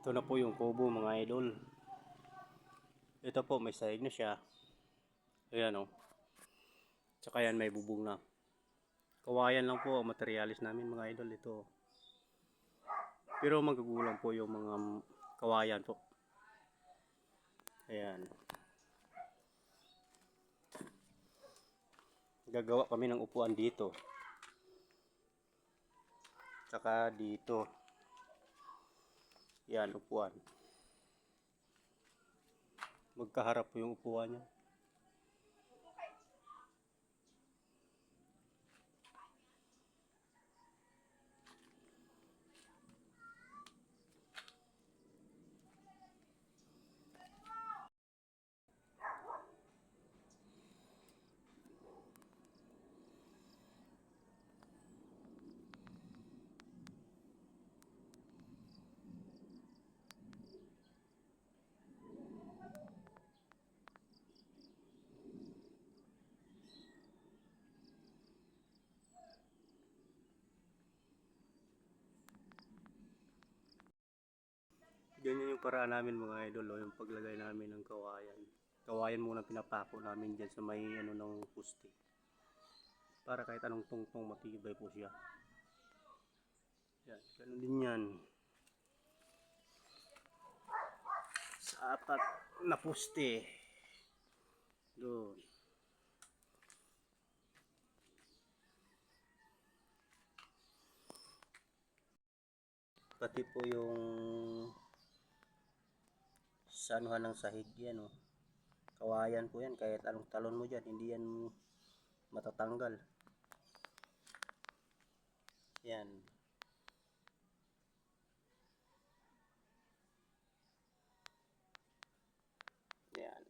Ito na po yung kubo mga idol. Ito po may sahig na siya. Ayan o. Tsaka yan may bubong na. Kawayan lang po ang materialis namin mga idol ito. Pero magagulang po yung mga kawayan po. Ayan. Gagawa kami ng upuan dito. Tsaka dito. Yan upuan. Magkaharap po yung upuan niya. Ganyan yung paraan namin mga idol, yung paglagay namin ng kawayan. Kawayan muna pinapako namin dyan sa may ng puste. Para kahit anong tungtong matibay po siya. Yan, ganun din yan. Sa apat na puste. Doon. Pati po yung sa anuhan ng sahig yan oh. Kawayan po yan, kahit anong talon mo dyan, hindi yan matatanggal. Yan. Yan.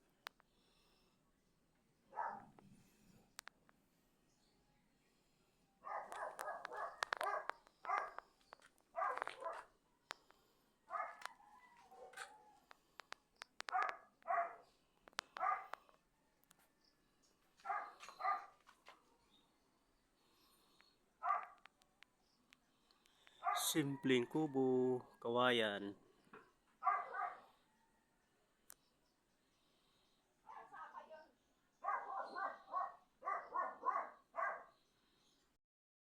Simpleng kubo, kawayan.